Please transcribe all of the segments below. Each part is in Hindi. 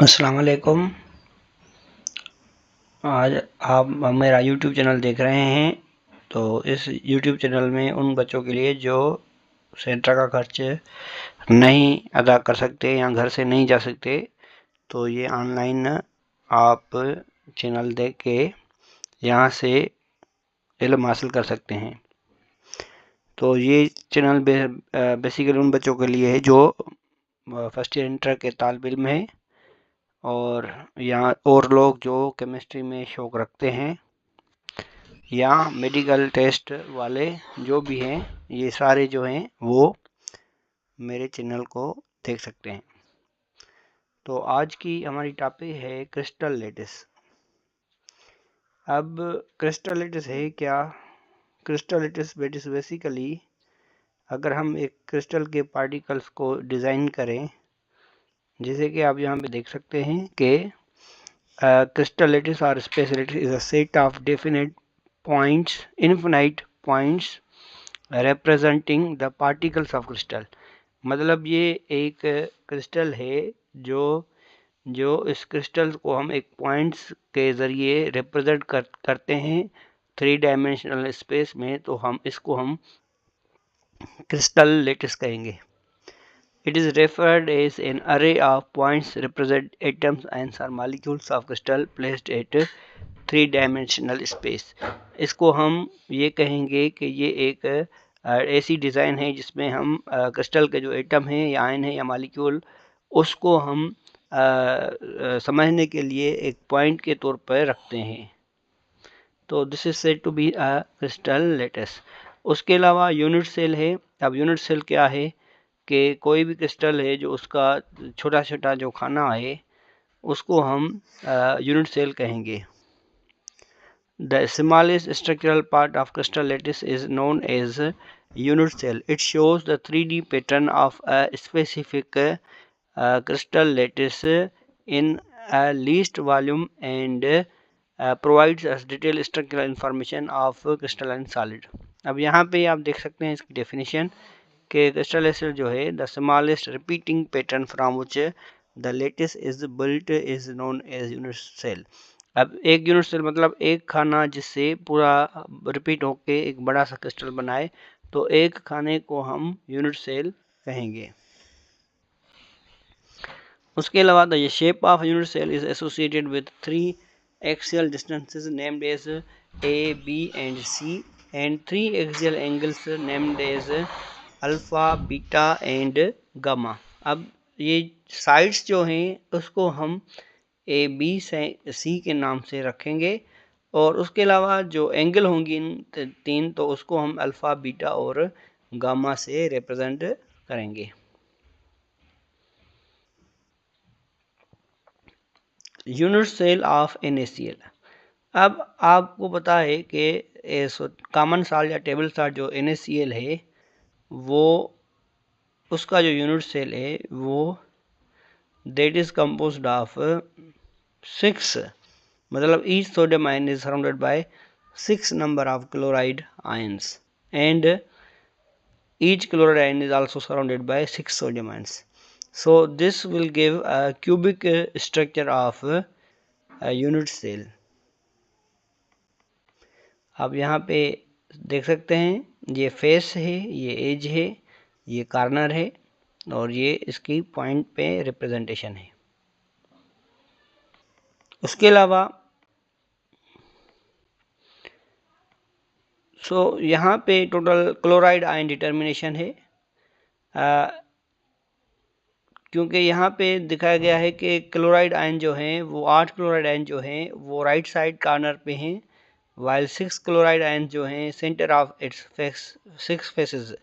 अस्सलाम वालेकुम। आज आप मेरा YouTube चैनल देख रहे हैं। तो इस YouTube चैनल में उन बच्चों के लिए जो सेंटर का खर्च नहीं अदा कर सकते या घर से नहीं जा सकते, तो ये ऑनलाइन आप चैनल देख के यहाँ से इल्म हासिल कर सकते हैं। तो ये चैनल बेसिकली उन बच्चों के लिए है जो फर्स्ट ईयर इंटर के तालिब इल्म हैं और यहाँ और लोग जो केमिस्ट्री में शौक़ रखते हैं या मेडिकल टेस्ट वाले जो भी हैं, ये सारे जो हैं वो मेरे चैनल को देख सकते हैं। तो आज की हमारी टॉपिक है क्रिस्टल लैटिस। अब क्रिस्टल लैटिस है क्या? क्रिस्टल लैटिस बेसिकली अगर हम एक क्रिस्टल के पार्टिकल्स को डिज़ाइन करें, जैसे कि आप यहाँ पे देख सकते हैं कि crystal lattice or space lattice is a set of infinite points representing the particles of crystal। मतलब ये एक क्रिस्टल है जो इस क्रिस्टल को हम एक पॉइंट्स के ज़रिए रिप्रेजेंट करते हैं 3 डायमेंशनल स्पेस में, तो हम इसको क्रिस्टल लैटिस कहेंगे। It is referred as an array of points represent atoms and or molecules of crystal placed at 3-dimensional space। इसको हम ये कहेंगे कि ये एक ऐसी डिज़ाइन है जिसमें हम क्रिस्टल के जो एटम हैं या आयन है या मॉलिक्यूल, उसको हम समझने के लिए एक पॉइंट के तौर पर रखते हैं। तो this is said to be a crystal lattice. उसके अलावा यूनिट सेल है। अब यूनिट सेल क्या है कि कोई भी क्रिस्टल है जो उसका छोटा छोटा जो खाना है उसको हम यूनिट सेल कहेंगे। The smallest structural part of crystal lattice is known as unit cell. It shows the 3D pattern of a specific crystal lattice in a least volume and provides us detailed structural information of crystalline solid। अब यहाँ पे आप देख सकते हैं इसकी डेफिनेशन कि क्रिस्टल लैटिस जो है the smallest repeating pattern from which the lattice is built is known as unit cell. अब एक यूनिट सेल मतलब एक खाना जिससे पूरा रिपीट होके एक बड़ा सा क्रिस्टल बनाए, तो एक खाने को हम यूनिट सेल कहेंगे। उसके अलावा the shape of unit cell is associated with 3 axial distances named as A, B and C and 3 axial angles named as alpha, beta and gamma. अब ये साइड्स जो हैं उसको हम ए बी सी के नाम से रखेंगे और उसके अलावा जो एंगल होंगी इन 3, तो उसको हम अल्फ़ा, बीटा और गामा से रिप्रेजेंट करेंगे। Unit cell of NaCl। अब आपको पता है कि कॉमन साल्ट या टेबल साल्ट जो NaCl है वो उसका जो यूनिट सेल है वो दैट इज कंपोज्ड ऑफ 6, मतलब each sodium ion is surrounded by 6 number of chloride ions and each chloride ion is also surrounded by 6 sodium ions. So this will give a cubic structure of a unit cell। अब यहाँ पे देख सकते हैं ये फेस है, ये एज है, ये कॉर्नर है और ये इसकी पॉइंट पे रिप्रेजेंटेशन है। उसके अलावा यहाँ पे टोटल क्लोराइड आयन डिटर्मिनेशन है, क्योंकि यहाँ पे दिखाया गया है कि क्लोराइड आयन जो हैं वो 8 क्लोराइड आयन जो हैं वो राइट साइड कॉर्नर पे हैं, while 6 क्लोराइड आयन जो हैं centre of its 6 faces.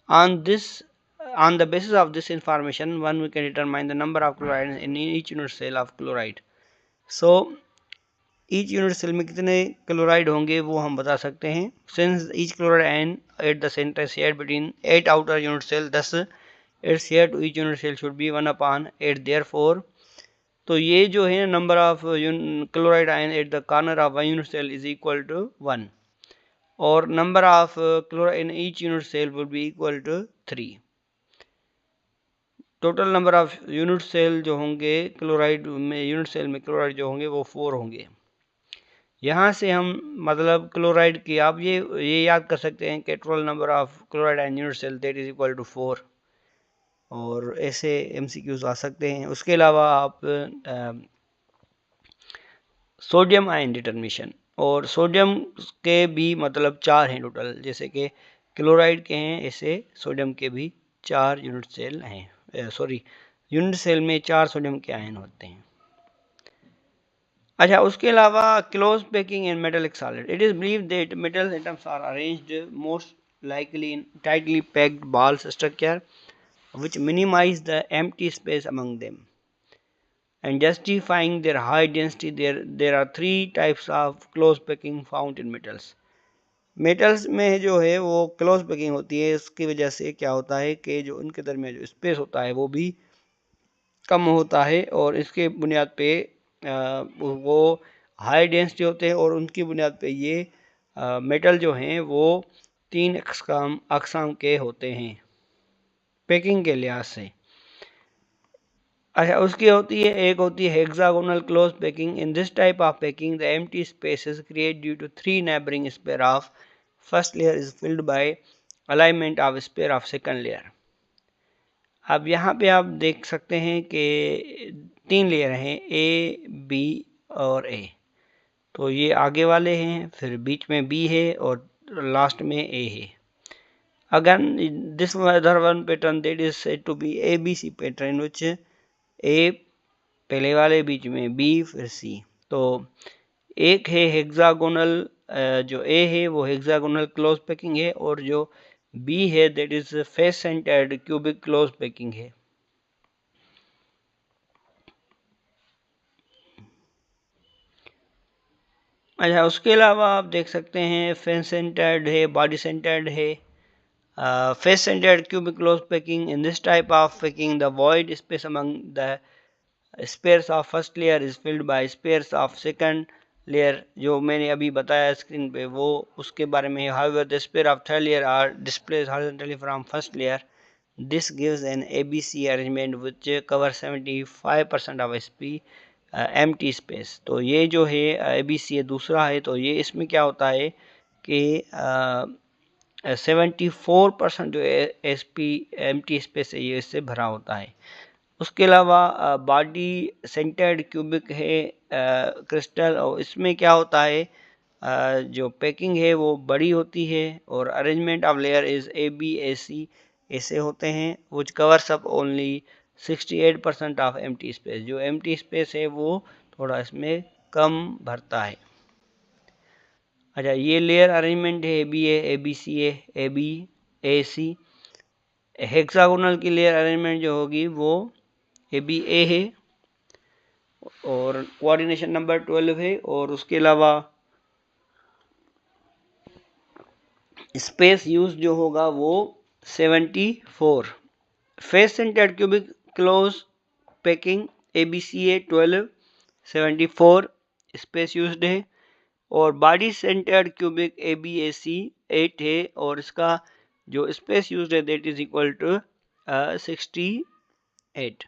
On the basis of this information, one we can determine the number of chlorides in each unit cell of chloride। So each unit cell में कितने क्लोराइड होंगे वो हम बता सकते हैं। Since each chloride ion at the center is shared between 8 outer unit cell, thus its share to each unit cell should be 1/8। therefore तो ये जो है number of chloride ion at the corner of one unit cell is equal to 1 और number of chloride in each unit cell will be equal to 3। Total number of unit cell जो होंगे क्लोराइड में, यूनिट सेल में क्लोराइड जो होंगे वो 4 होंगे। यहाँ से हम मतलब क्लोराइड की आप ये याद कर सकते हैं कि total number of chloride and unit cell that is equal to 4, और ऐसे MCQs आ सकते हैं। उसके अलावा आप सोडियम आयन डिटर्मिनेशन, और सोडियम के भी मतलब 4 हैं टोटल, जैसे कि क्लोराइड के हैं ऐसे सोडियम के भी 4 यूनिट सेल हैं, सॉरी यूनिट सेल में 4 सोडियम के आयन होते हैं। अच्छा, उसके अलावा close packing in metallic solid, it is believed that metal atoms are arranged most likely in tightly packed balls structure which minimize the empty space among them and justifying their high density. There are 3 types of close packing found in metals. Metals में जो है वो क्लोज पैकिंग होती है, इसकी वजह से क्या होता है कि जो उनके दरमियान जो स्पेस होता है वो भी कम होता है, और इसके बुनियाद पे वो हाई डेंसिटी होते हैं, और उनकी बुनियाद पे ये मेटल जो हैं वो 3 अक़साम के होते हैं पैकिंग के लिहाज से। अच्छा, उसकी होती है, एक होती है hexagonal close packing. In this type of packing the empty spaces create due to 3 neighbouring sphere of first layer is filled by alignment of sphere of second layer. अब यहाँ पे आप देख सकते हैं कि 3 लेयर हैं, A, B और A। तो ये आगे वाले हैं, फिर बीच में B है और लास्ट में A है। Again, this other one pattern that is said to be ABC pattern, which A पहले वाले, बीच में B, फिर C। तो एक है हेक्सागोनल, जो A है वो हेक्सागोनल क्लोज पैकिंग है, और जो B है that is face centred cubic close packing है। अच्छा, उसके अलावा आप देख सकते हैं फेस सेंटर्ड है, बॉडी सेंटर्ड है। Face centred cubic close packing, in this type of packing the void space among the spheres of first layer is filled by spheres of second layer, जो मैंने अभी बताया स्क्रीन पे वो उसके बारे में। However the sphere of third layer are displaced horizontally from first layer, this gives an ABC arrangement which cover 75% of empty space. तो ये जो है ABC है, दूसरा है, तो ये इसमें क्या होता है कि 74% जो एम्प्टी स्पेस है ये इससे भरा होता है। उसके अलावा बॉडी सेंटर्ड क्यूबिक है क्रिस्टल, और इसमें क्या होता है जो पैकिंग है वो बड़ी होती है, और arrangement of layer is ABAC ऐसे होते हैं, which covers up only 68% of empty space. जो एम्प्टी स्पेस है वो थोड़ा इसमें कम भरता है। अच्छा, ये लेयर अरेंजमेंट है ABA, ABCA, ABAC। हेक्सागोनल की लेयर अरेंजमेंट जो होगी वो ABA है, और कोऑर्डिनेशन नंबर 12 है। और उसके अलावा स्पेस यूज जो होगा वो 74। Face centred cubic close packing ABCA 12, 74 space used है, और बॉडी सेंटर्ड क्यूबिक ABAC 8 है, और इसका जो स्पेस यूज्ड है दैट इज इक्वल टू 68।